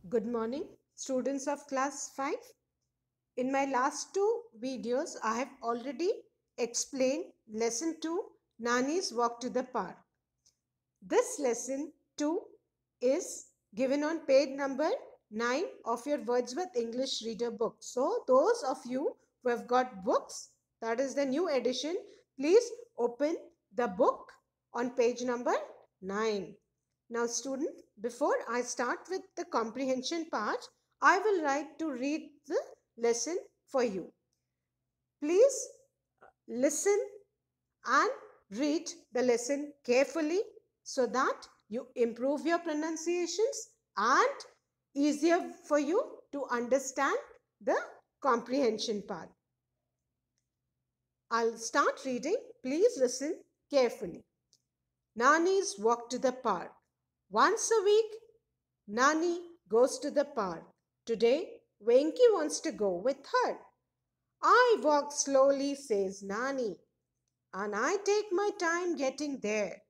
Good morning, students of class 5. In my last two videos, I have already explained lesson 2, Nani's Walk to the Park. This lesson 2 is given on page number 9 of your Wordsworth English Reader book. So, those of you who have got books, that is the new edition, please open the book on page number 9. Now, student, before I start with the comprehension part, I will like to read the lesson for you. Please listen and read the lesson carefully so that you improve your pronunciations and easier for you to understand the comprehension part. I'll start reading. Please listen carefully. Nani's walk to the park. Once a week, Nani goes to the park. Today, Venki wants to go with her. I walk slowly, says Nani, and I take my time getting there.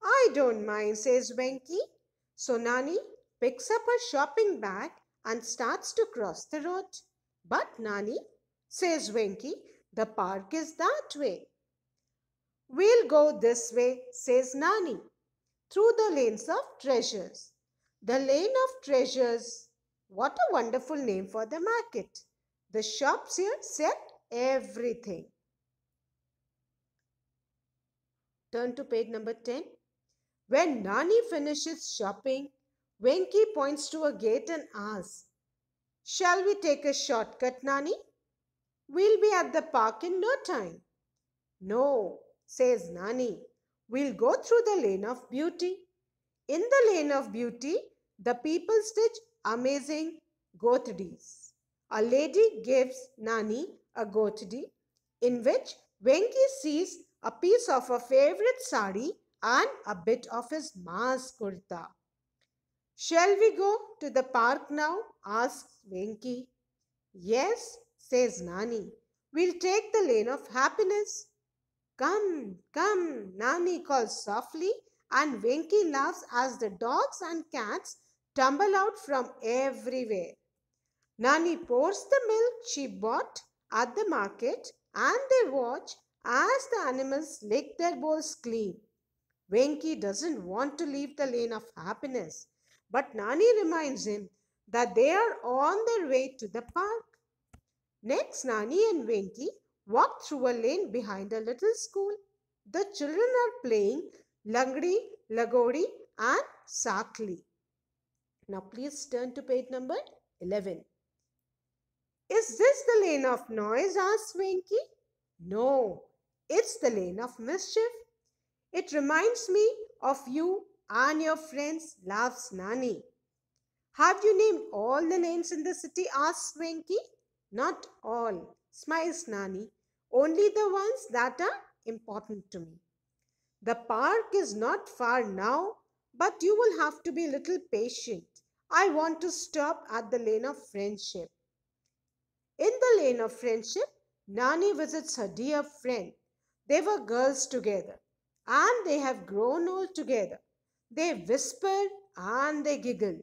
I don't mind, says Venki. So Nani picks up her shopping bag and starts to cross the road. But Nani, says Venki, the park is that way. We'll go this way, says Nani, through the lanes of treasures. The lane of treasures. What a wonderful name for the market. The shops here sell everything. Turn to page number 10. When Nani finishes shopping, Venki points to a gate and asks, Shall we take a shortcut, Nani? We'll be at the park in no time. No, says Nani. We'll go through the lane of beauty. In the lane of beauty, the people stitch amazing gothdis. A lady gives Nani a gothdi in which Venki sees a piece of her favorite sari and a bit of his ma's kurta. Shall we go to the park now? Asks Venki. Yes, says Nani. We'll take the lane of happiness. Come, come, Nani calls softly, and Venki laughs as the dogs and cats tumble out from everywhere. Nani pours the milk she bought at the market and they watch as the animals lick their bowls clean. Venki doesn't want to leave the lane of happiness, but Nani reminds him that they are on their way to the park. Next, Nani and Venki walk through a lane behind a little school. The children are playing Langdi, Lagori and Sakli. Now please turn to page number 11. Is this the lane of noise? Asks Venki. No, it's the lane of mischief. It reminds me of you and your friends, laughs Nani. Have you named all the lanes in the city? Asks Venki. Not all, smiles Nani. Only the ones that are important to me. The park is not far now, but you will have to be a little patient. I want to stop at the lane of friendship. In the lane of friendship, Nani visits her dear friend. They were girls together and they have grown old together. They whisper and they giggle.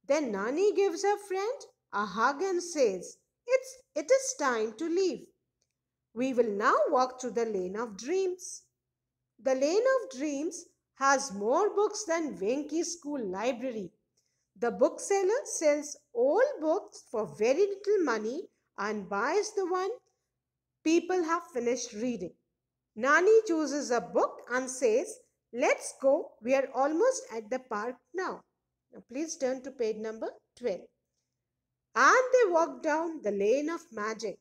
Then Nani gives her friend a hug and says, It is time to leave. We will now walk through the lane of dreams. The lane of dreams has more books than Venki's school library. The bookseller sells old books for very little money and buys the one people have finished reading. Nani chooses a book and says, Let's go. We are almost at the park now. Now please turn to page number 12. And they walk down the lane of magic.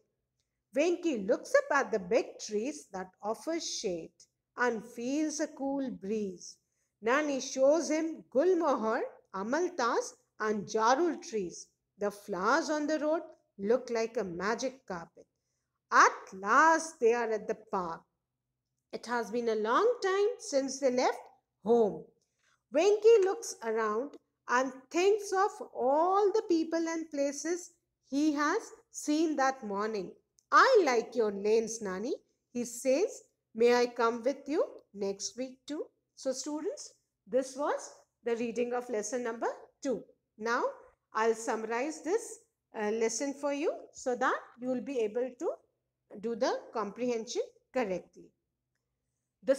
Venki looks up at the big trees that offer shade and feels a cool breeze. Nani shows him Gulmohar, Amaltas and Jarul trees. The flowers on the road look like a magic carpet. At last they are at the park. It has been a long time since they left home. Venki looks around and thinks of all the people and places he has seen that morning. I like your lanes, Nani. He says, May I come with you next week too? So students, this was the reading of lesson number 2. Now I'll summarize this lesson for you so that you will be able to do the comprehension correctly. The,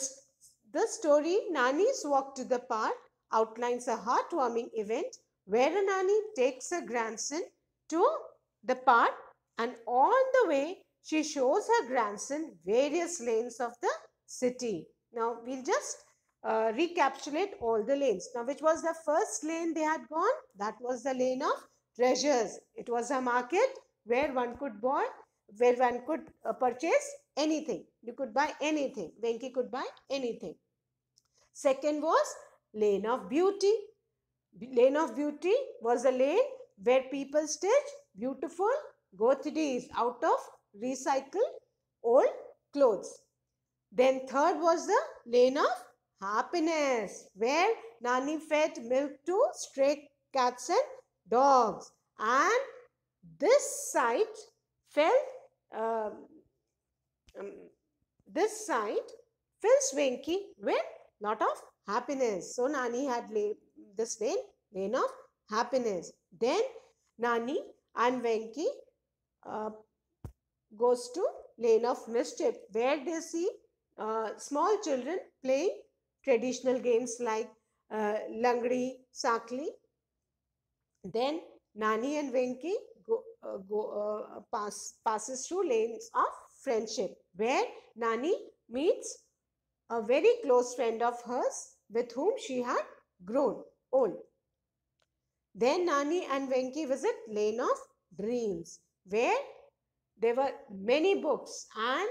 the story Nani's Walk to the Park outlines a heartwarming event where a nanny takes her grandson to the park, and on the way she shows her grandson various lanes of the city. Now we'll just recapitulate all the lanes. Now, which was the first lane they had gone? That was the lane of treasures. It was a market where one could buy, where one could purchase anything. You could buy anything. Venki could buy anything. Second was lane of beauty. Lane of beauty was a lane where people stitch beautiful gothidis out of recycled old clothes. Then third was the lane of happiness, where Nani fed milk to stray cats and dogs. And this sight felt um, this sight fills Venki with lot of happiness. So Nani had this lane of happiness. Then Nani and Venki goes to lane of mischief, where they see small children playing traditional games like Langdi, Sakli. Then Nani and Venki passes through lanes of friendship, where Nani meets a very close friend of hers with whom she had grown old. Then Nani and Venki visit lane of dreams, where there were many books and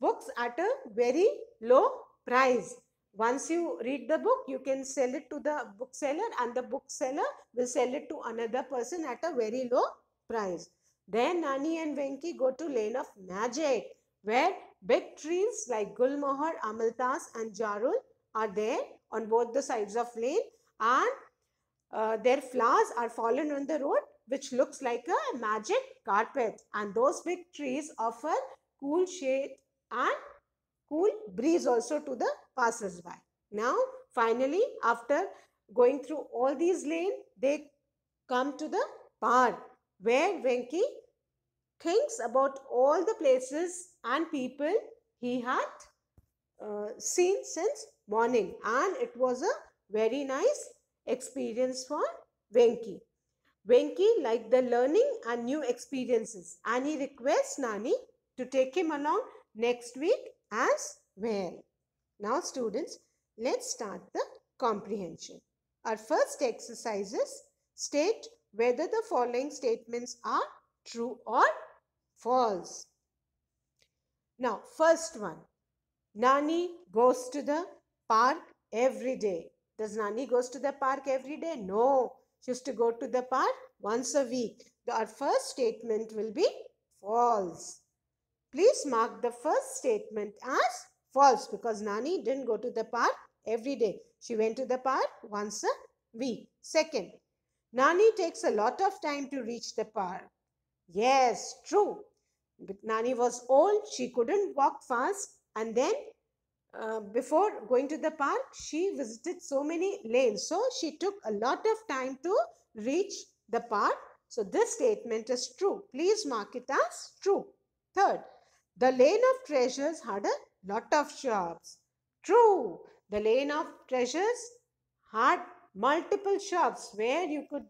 books at a very low price. Once you read the book, you can sell it to the bookseller, and the bookseller will sell it to another person at a very low price. Then Nani and Venki go to lane of magic, where big trees like Gulmohar, Amaltas and Jarul are there on both the sides of lane, and their flowers are fallen on the road, which looks like a magic carpet. And those big trees offer cool shade and cool breeze also to the passers-by. Now, finally, after going through all these lanes, they come to the park, where Venki thinks about all the places and people he had seen since morning, and it was a very nice experience for Venki. Venki liked the learning and new experiences, and he requests Nani to take him along next week as well. Now students, let's start the comprehension. Our first exercise is state whether the following statements are true or false. Now, first one, Nani goes to the park every day. Does Nani goes to the park every day? No. She used to go to the park once a week. Our first statement will be false. Please mark the first statement as false, because Nani didn't go to the park every day. She went to the park once a week. Second, Nani takes a lot of time to reach the park. Yes, true. But Nani was old. She couldn't walk fast, and then before going to the park, she visited so many lanes. So she took a lot of time to reach the park. So this statement is true. Please mark it as true. Third, the lane of treasures had a lot of shops. True. The lane of treasures had multiple shops where you could,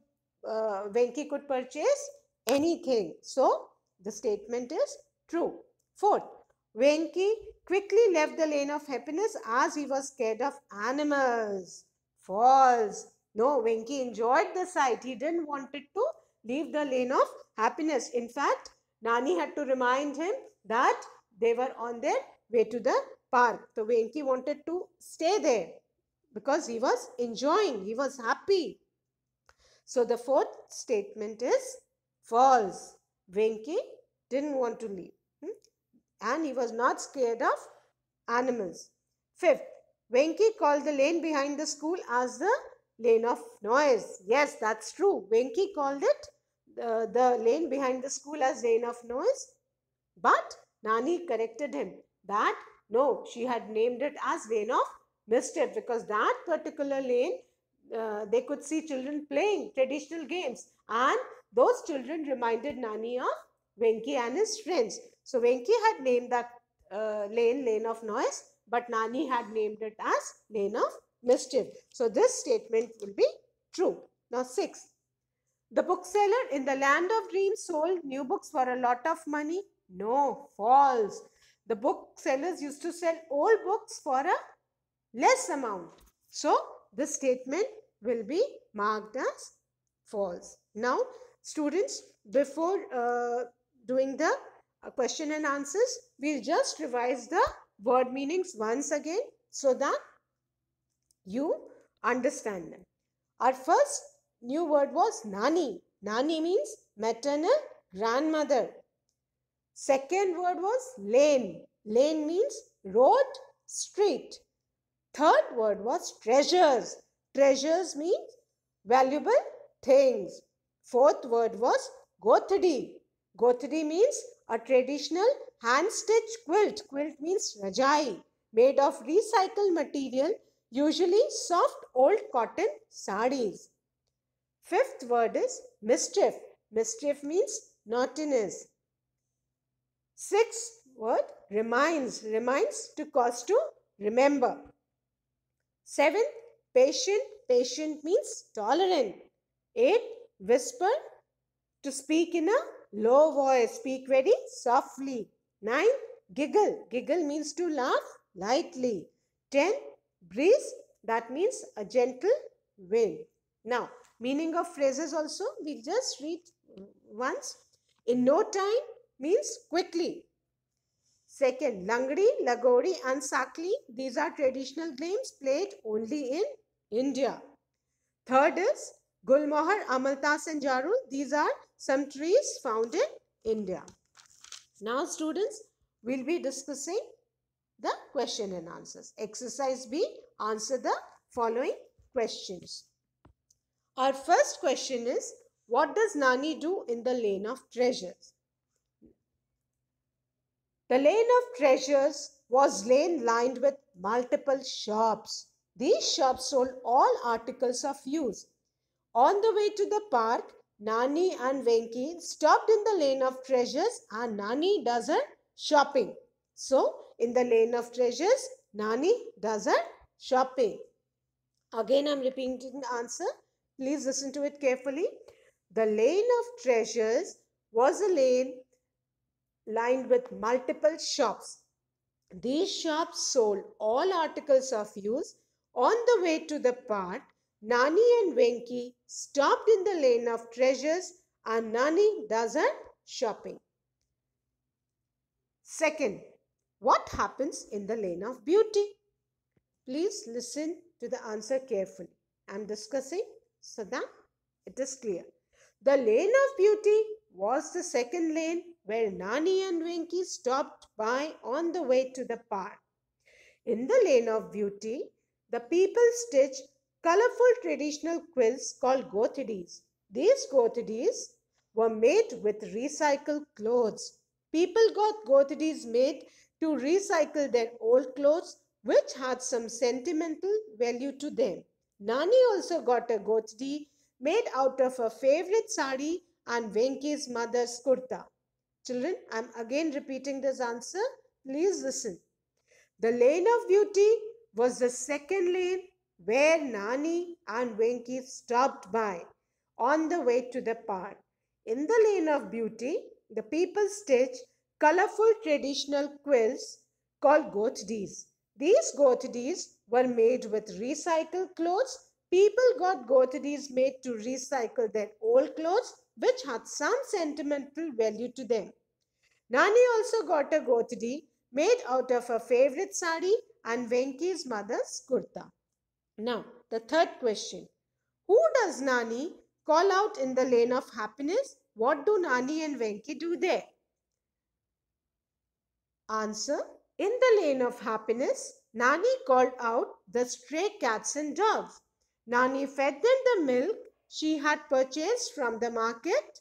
Venki could purchase anything. So the statement is true. Fourth, Venki quickly left the lane of happiness as he was scared of animals. False. No, Venki enjoyed the sight. He didn't want it to leave the lane of happiness. In fact, Nani had to remind him that they were on their way to the park. So Venki wanted to stay there because he was enjoying. He was happy. So the fourth statement is false. Venki didn't want to leave. And he was not scared of animals. Fifth, Venki called the lane behind the school as the lane of noise. Yes, that's true. Venki called it the lane behind the school as lane of noise. But Nani corrected him that no, she had named it as lane of mischief, because that particular lane they could see children playing traditional games, and those children reminded Nani of Venki and his friends. So Venki had named that lane of noise, but Nani had named it as lane of mischief. So this statement will be true. Now 6. The bookseller in the land of dreams sold new books for a lot of money. No, false. The booksellers used to sell old books for a less amount. So this statement will be marked as false. Now, students, before doing the question and answers, we'll just revise the word meanings once again so that you understand them. Our first new word was Nani. Nani means maternal grandmother. Second word was lane. Lane means road, street. Third word was treasures. Treasures means valuable things. Fourth word was gothadi. Gothadi means a traditional hand-stitched quilt. Quilt means rajai, made of recycled material, usually soft old cotton sarees. Fifth word is mischief. Mischief means naughtiness. Sixth word reminds. Reminds to cause to remember. Seventh, patient. Patient means tolerant. Eighth, whisper. To speak in a low voice. Speak very softly. Ninth, giggle. Giggle means to laugh lightly. 10, breeze. That means a gentle wind. Now, meaning of phrases also, we just read once. In no time means quickly. Second, Langdi, Lagori and Sakli. These are traditional games played only in India. Third is Gulmohar, Amaltas and Jarul. These are some trees found in India. Now students, we'll be discussing the question and answers. Exercise B, answer the following questions. Our first question is, what does Nani do in the lane of treasures? The lane of treasures was lane lined with multiple shops. These shops sold all articles of use. On the way to the park, Nani and Venki stopped in the lane of treasures and Nani does her shopping. So, in the lane of treasures, Nani does her shopping. Again, I am repeating the answer. Please listen to it carefully. The lane of treasures was a lane lined with multiple shops. These shops sold all articles of use. On the way to the park, Nani and Venki stopped in the lane of treasures and Nani does her shopping. Second, what happens in the lane of beauty? Please listen to the answer carefully. I am discussing so that it is clear. The lane of beauty was the second lane where Nani and Venki stopped by on the way to the park. In the lane of beauty, the people stitched colorful traditional quilts called gothadis. These gothadis were made with recycled clothes. People got gothadis made to recycle their old clothes which had some sentimental value to them. Nani also got a gothadi made out of her favorite sari and Venki's mother's kurta. Children, I am again repeating this answer. Please listen. The lane of beauty was the second lane where Nani and Venki stopped by on the way to the park. In the lane of beauty, the people stitched colorful traditional quilts called gothadis. These gothadis were made with recycled clothes. People got gothadis made to recycle their old clothes which had some sentimental value to them. Nani also got a gothadi made out of her favorite sari and Venki's mother's kurta. Now, the third question. Who does Nani call out in the lane of happiness? What do Nani and Venki do there? Answer. In the lane of happiness, Nani called out the stray cats and dogs. Nani fed them the milk she had purchased from the market.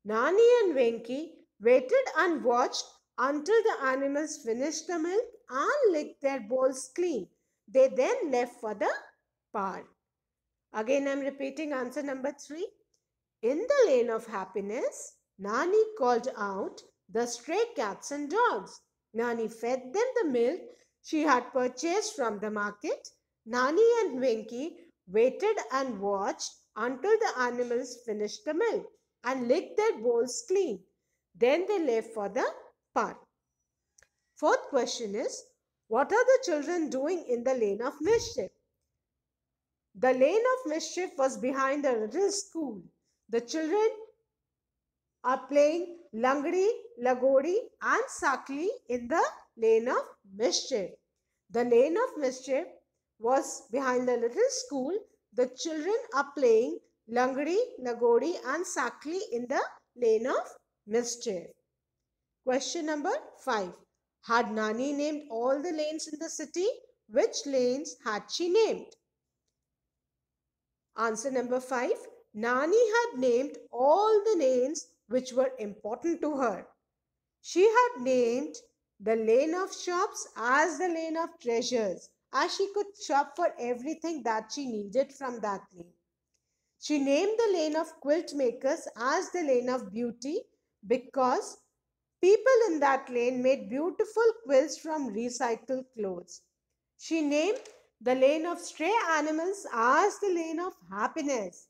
Nani and Venki waited and watched until the animals finished the milk and licked their bowls clean. They then left for the park. Again, I'm repeating answer number 3. In the lane of happiness, Nani called out the stray cats and dogs. Nani fed them the milk she had purchased from the market. Nani and Venki waited and watched until the animals finished the milk and licked their bowls clean. Then they left for the park. Fourth question is, what are the children doing in the lane of mischief? The lane of mischief was behind the little school. The children are playing Langdi, Lagodi and Sakli in the lane of mischief. The lane of mischief was behind the little school. The children are playing Langdi, Lagodi and Sakli in the lane of mischief. Question number 5. Had Nani named all the lanes in the city? Which lanes had she named? Answer number 5. Nani had named all the lanes which were important to her. She had named the lane of shops as the lane of treasures, as she could shop for everything that she needed from that lane. She named the lane of quilt makers as the lane of beauty because people in that lane made beautiful quilts from recycled clothes. She named the lane of stray animals as the lane of happiness.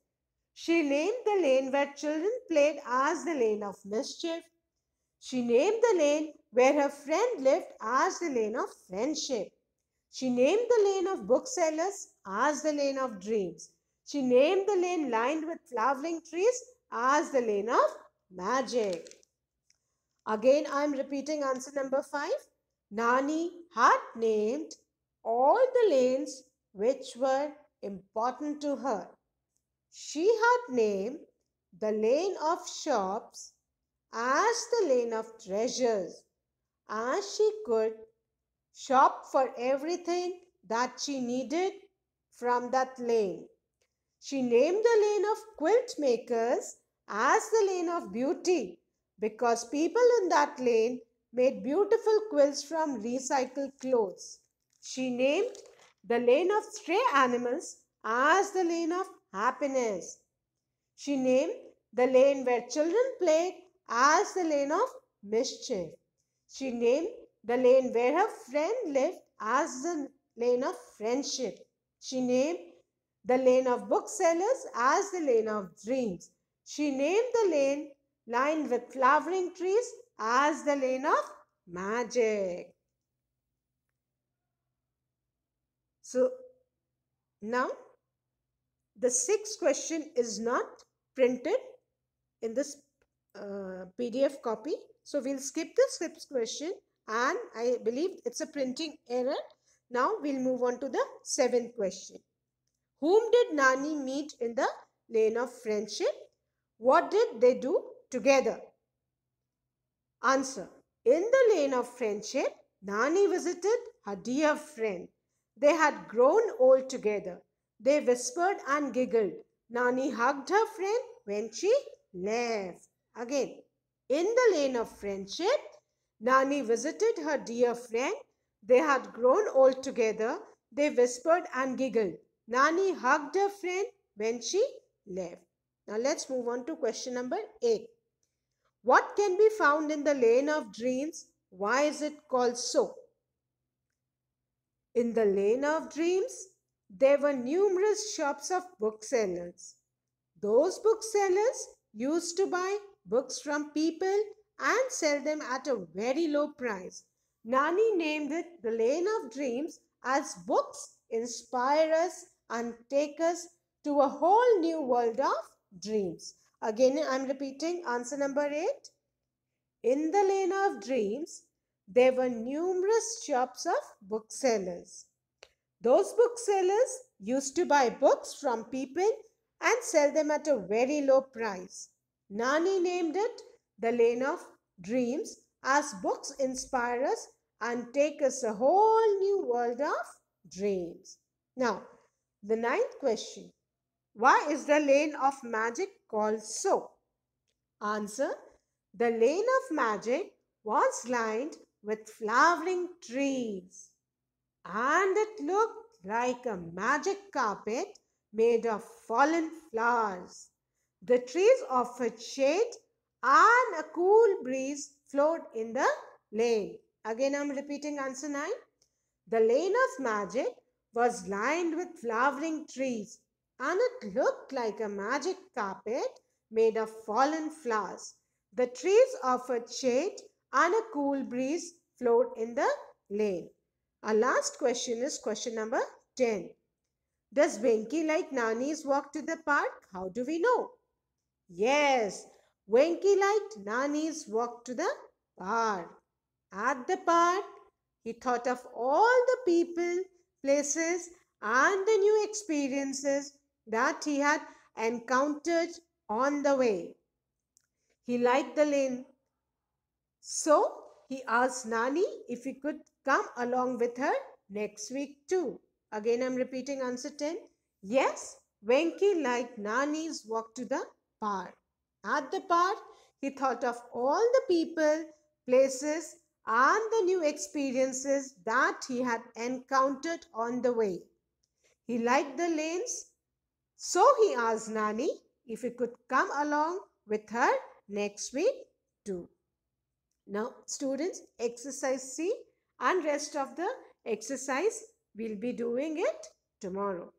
She named the lane where children played as the lane of mischief. She named the lane where her friend lived as the lane of friendship. She named the lane of booksellers as the lane of dreams. She named the lane lined with flowering trees as the lane of magic. Again, I am repeating answer number 5. Nani had named all the lanes which were important to her. She had named the lane of shops as the lane of treasures, as she could shop for everything that she needed from that lane. She named the lane of quilt makers as the lane of beauty because people in that lane made beautiful quilts from recycled clothes. She named the lane of stray animals as the lane of happiness. She named the lane where children played as the lane of mischief. She named the lane where her friend lived as the lane of friendship. She named the lane of booksellers as the lane of dreams. She named the lane lined with flowering trees as the lane of magic. So now the sixth question is not printed in this PDF copy. So we'll skip the sixth question and I believe it's a printing error. Now we'll move on to the seventh question. Whom did Nani meet in the lane of friendship? What did they do together? Answer. In the lane of friendship, Nani visited her dear friend. They had grown old together. They whispered and giggled. Nani hugged her friend when she left. Again, in the lane of friendship, Nani visited her dear friend. They had grown old together. They whispered and giggled. Nani hugged her friend when she left. Now let's move on to question number 8. What can be found in the lane of dreams? Why is it called so? In the lane of dreams, there were numerous shops of booksellers. Those booksellers used to buy books from people and sell them at a very low price. Nani named it the lane of dreams as books inspire us and take us to a whole new world of dreams. Again, I am repeating answer number 8. In the lane of dreams, there were numerous shops of booksellers. Those booksellers used to buy books from people and sell them at a very low price. Nani named it the lane of dreams as books inspire us and take us a whole new world of dreams. Now, the ninth question. Why is the lane of magic called so? Answer. The lane of magic was lined with flowering trees and it looked like a magic carpet made of fallen flowers. The trees offered shade and a cool breeze flowed in the lane. Again, I'm repeating answer 9. The lane of magic was lined with flowering trees, and it looked like a magic carpet made of fallen flowers. The trees offered shade, and a cool breeze flowed in the lane. Our last question is question number 10. Does Venki like Nani's walk to the park? How do we know? Yes, Venki liked Nani's walk to the park. At the park, he thought of all the people, places, and the new experiences that he had encountered on the way. He liked the lane, so he asked Nani if he could come along with her next week too. Again, I'm repeating answer 10. Yes, Venki liked Nani's walk to the park. At the park, he thought of all the people, places, and the new experiences that he had encountered on the way. He liked the lanes, so he asked Nani if he could come along with her next week too. Now, students, exercise C and rest of the exercise we'll be doing it tomorrow.